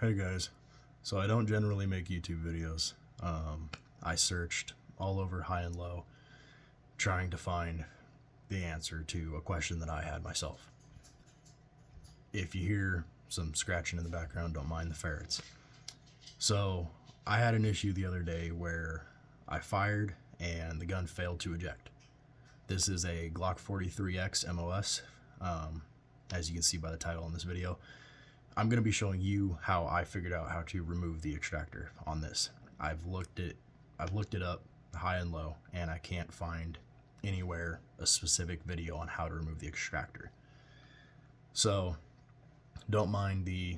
Hey guys, so I don't generally make YouTube videos. I searched all over high and low trying to find the answer to a question that I had myself. If you hear some scratching in the background, don't mind the ferrets. So I had an issue the other day where I fired and the gun failed to eject. This is a Glock 43X MOS, as you can see by the title in this video. I'm going to be showing you how I figured out how to remove the extractor on this. I've looked it up high and low, and I can't find anywhere a specific video on how to remove the extractor. So don't mind the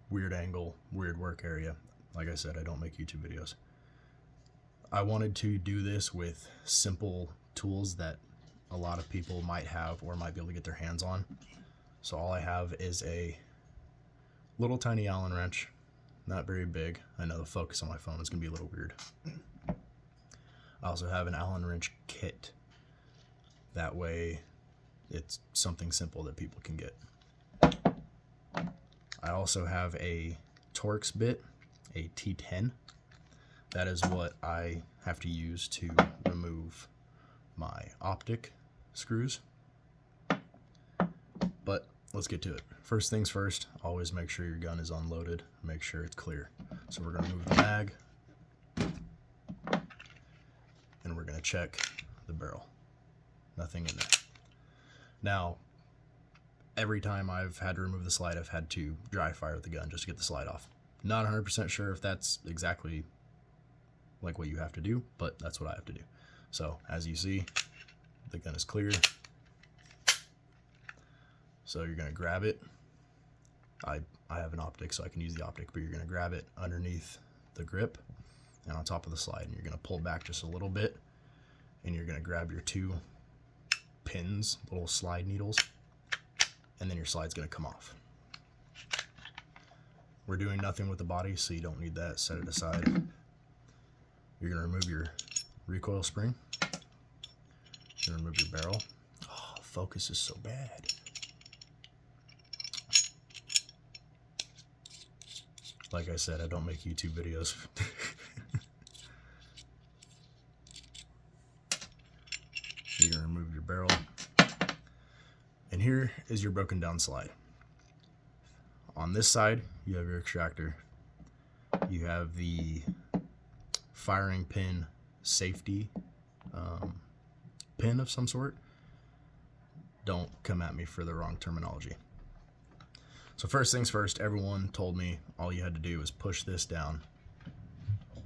weird angle, weird work area. Like I said, I don't make YouTube videos. I wanted to do this with simple tools that a lot of people might have or might be able to get their hands on. So all I have is a little tiny Allen wrench, not very big. I know the focus on my phone is going to be a little weird. I also have an Allen wrench kit. That way it's something simple that people can get. I also have a Torx bit, a T10. That is what I have to use to remove my optic screws. But let's get to it. First things first, always make sure your gun is unloaded. Make sure it's clear. So we're going to move the mag, and we're going to check the barrel. Nothing in there. Now, every time I've had to remove the slide, I've had to dry fire the gun just to get the slide off. Not 100% sure if that's exactly like what you have to do, but that's what I have to do. So as you see, the gun is clear. So you're going to grab it. I have an optic, so I can use the optic, but you're going to grab it underneath the grip and on top of the slide, and you're going to pull back just a little bit, and you're going to grab your two pins, little slide needles, and then your slide's going to come off. We're doing nothing with the body, so you don't need that. Set it aside. You're going to remove your recoil spring. You're going to remove your barrel. Oh, focus is so bad. Like I said, I don't make YouTube videos. You're going to remove your barrel. And here is your broken down slide. On this side, you have your extractor. You have the firing pin safety pin of some sort. Don't come at me for the wrong terminology. So first things first, everyone told me all you had to do was push this down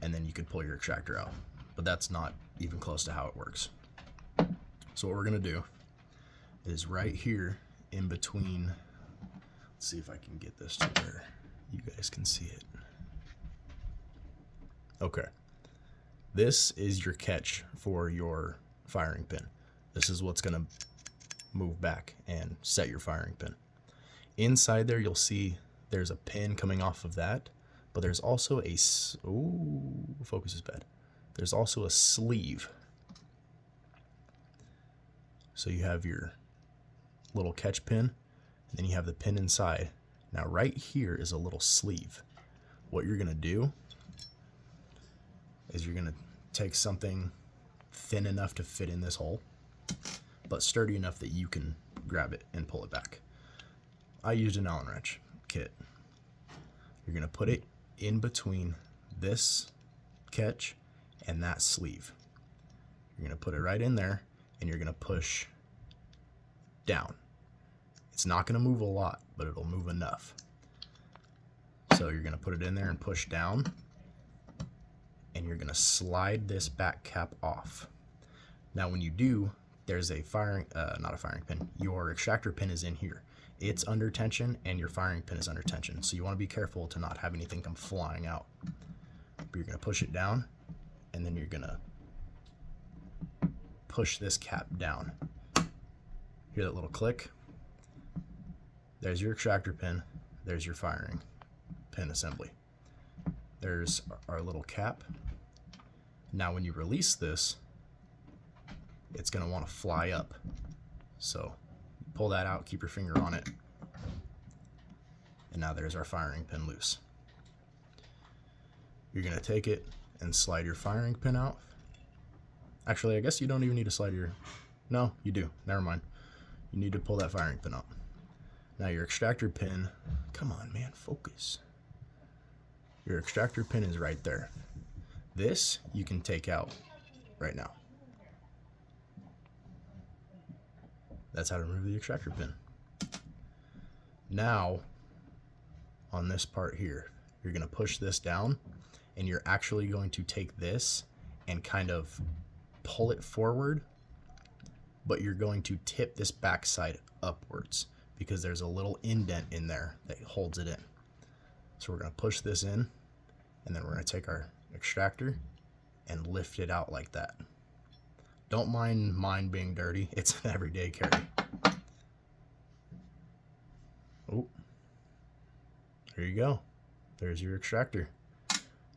and then you could pull your extractor out. But that's not even close to how it works. So what we're going to do is right here in between, let's see if I can get this to where you guys can see it. Okay. This is your catch for your firing pin. This is what's going to move back and set your firing pin. Inside there, you'll see there's a pin coming off of that, but there's also a, focus is bad. There's also a sleeve. So you have your little catch pin, and then you have the pin inside. Now right here is a little sleeve. What you're gonna do is you're gonna take something thin enough to fit in this hole, but sturdy enough that you can grab it and pull it back. I used an Allen wrench kit. You're going to put it in between this catch and that sleeve. You're going to put it right in there, and you're going to push down. It's not going to move a lot, but it'll move enough. So you're going to put it in there and push down, and you're going to slide this back cap off. Now when you do, there's a not a firing pin. Your extractor pin is in here. It's under tension and your firing pin is under tension. So you want to be careful to not have anything come flying out. But you're going to push it down, and then you're going to push this cap down. Hear that little click? There's your extractor pin. There's your firing pin assembly. There's our little cap. Now when you release this, it's going to want to fly up. So pull that out, keep your finger on it, and now there's our firing pin loose. You're going to take it and slide your firing pin out. Actually, I guess you don't even need to slide your... No, you do. Never mind. You need to pull that firing pin out. Now your extractor pin... Come on, man. Focus. Your extractor pin is right there. This you can take out right now. That's how to remove the extractor pin. Now, on this part here, you're going to push this down, and you're actually going to take this and kind of pull it forward, but you're going to tip this backside upwards because there's a little indent in there that holds it in. So we're going to push this in, and then we're going to take our extractor and lift it out like that. Don't mind mine being dirty. It's an everyday carry. Oh, there you go. There's your extractor.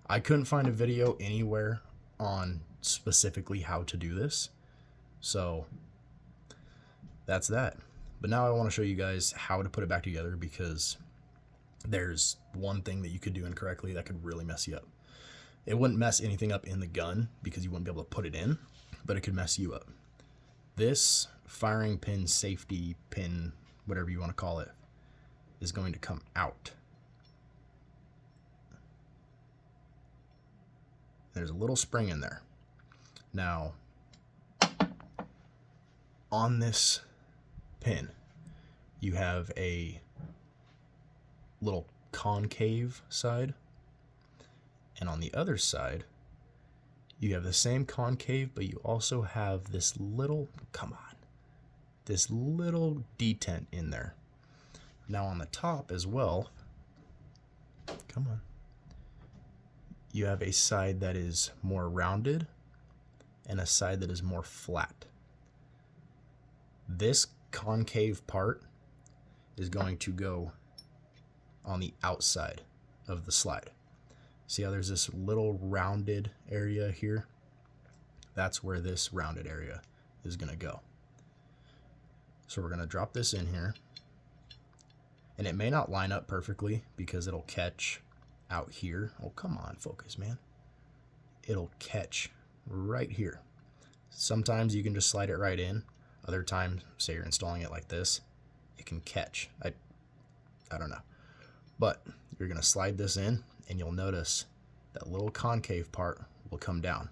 I couldn't find a video anywhere on specifically how to do this, so that's that. But now I want to show you guys how to put it back together, because there's one thing that you could do incorrectly that could really mess you up. It wouldn't mess anything up in the gun because you wouldn't be able to put it in, but it could mess you up. This firing pin, safety pin, whatever you want to call it, is going to come out. There's a little spring in there. Now, on this pin, you have a little concave side, and on the other side, you have the same concave, but you also have this little, this little detent in there. Now on the top as well, you have a side that is more rounded and a side that is more flat. This concave part is going to go on the outside of the slide. See how there's this little rounded area here? That's where this rounded area is going to go. So we're going to drop this in here. And it may not line up perfectly because it'll catch out here. Oh, come on, focus, man. It'll catch right here. Sometimes you can just slide it right in. Other times, say you're installing it like this, it can catch. I don't know. But you're going to slide this in, and you'll notice that little concave part will come down.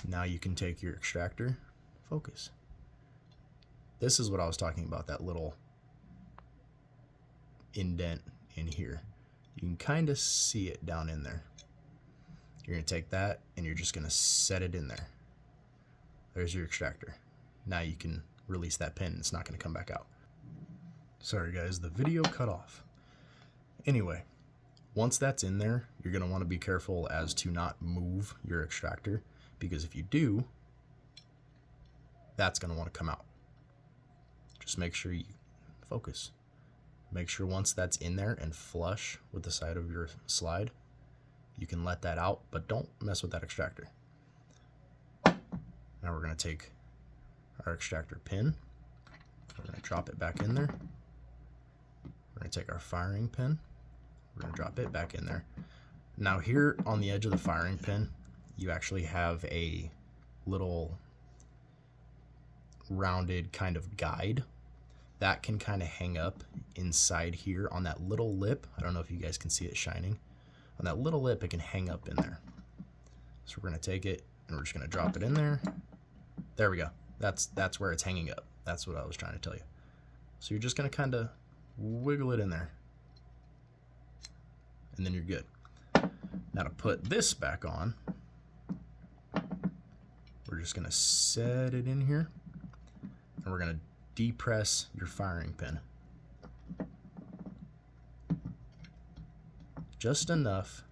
Now you can take your extractor, focus. This is what I was talking about, that little indent in here. You can kind of see it down in there. You're going to take that and you're just going to set it in there. There's your extractor. Now you can release that pin. It's not going to come back out. Sorry guys, the video cut off. Anyway, once that's in there, you're going to want to be careful as to not move your extractor, because if you do, that's going to want to come out. Just make sure you focus. Make sure once that's in there and flush with the side of your slide, you can let that out, but don't mess with that extractor. Now we're going to take our extractor pin. We're going to drop it back in there. We're going to take our firing pin. We're going to drop it back in there. Now here on the edge of the firing pin, you actually have a little rounded kind of guide that can kind of hang up inside here on that little lip. I don't know if you guys can see it shining. On that little lip, it can hang up in there. So we're going to take it and we're just going to drop it in there. There we go. That's where it's hanging up. That's what I was trying to tell you. So you're just going to kind of wiggle it in there. And then you're good. Now to put this back on, we're just going to set it in here. And we're going to depress your firing pin. Just enough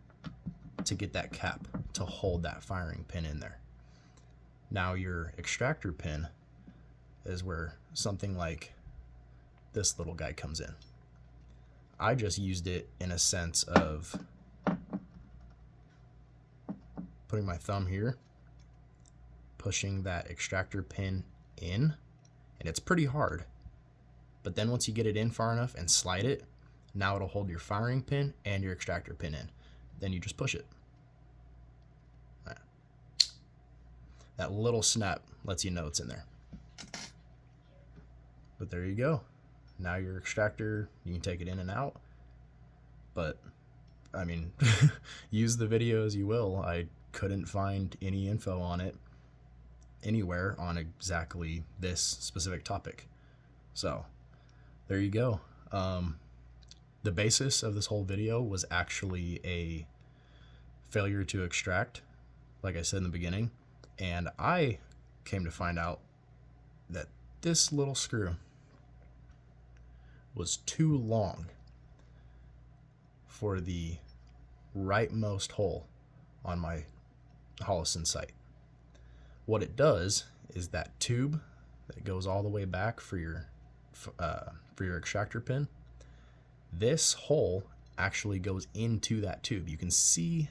to get that cap to hold that firing pin in there. Now your extractor pin is where something like this little guy comes in. I just used it in a sense of putting my thumb here, pushing that extractor pin in, and it's pretty hard. But then once you get it in far enough and slide it, now it'll hold your firing pin and your extractor pin in. then you just push it. That little snap lets you know it's in there. But there you go. Now your extractor, you can take it in and out. But, I mean, use the video as you will. I couldn't find any info on it anywhere on exactly this specific topic. So, there you go. The basis of this whole video was actually a failure to extract, like I said in the beginning. And I came to find out that this little screw was too long for the rightmost hole on my Holliston sight. What it does is that tube that goes all the way back for your extractor pin, this hole actually goes into that tube. You can see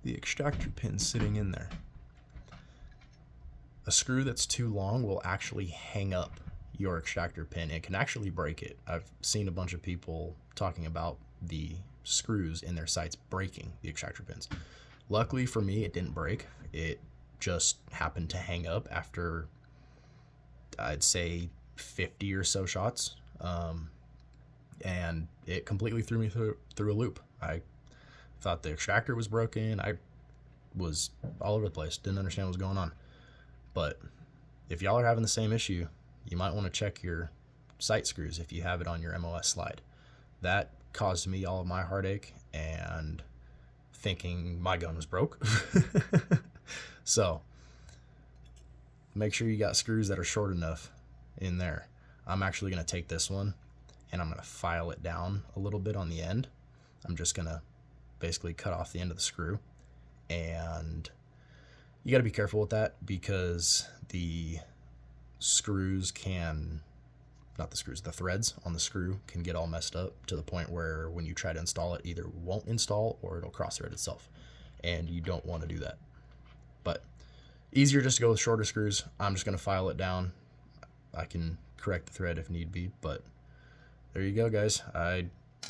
the extractor pin sitting in there. A screw that's too long will actually hang up your extractor pin. It can actually break it. I've seen a bunch of people talking about the screws in their sights breaking the extractor pins. Luckily for me, it didn't break. It just happened to hang up after, I'd say, 50 or so shots. And it completely threw me through a loop. I thought the extractor was broken. I was all over the place. Didn't understand what was going on. But if y'all are having the same issue, you might want to check your sight screws if you have it on your MOS slide. That caused me all of my heartache and thinking my gun was broke. So make sure you got screws that are short enough in there. I'm actually going to take this one and I'm going to file it down a little bit on the end. I'm just going to basically cut off the end of the screw, and you got to be careful with that because the screws can, not the screws, the threads on the screw can get all messed up to the point where when you try to install it, either won't install or it'll cross thread itself, and you don't want to do that. But easier just to go with shorter screws. I'm just going to file it down. I can correct the thread if need be, but there you go, guys. I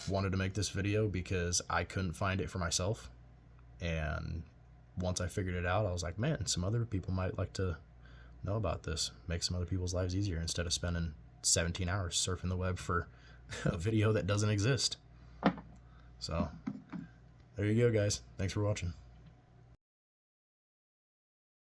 wanted to make this video because I couldn't find it for myself, and once I figured it out, I was like, man, some other people might like to know about this. Make some other people's lives easier instead of spending 17 hours surfing the web for a video that doesn't exist. So there you go, guys. Thanks for watching.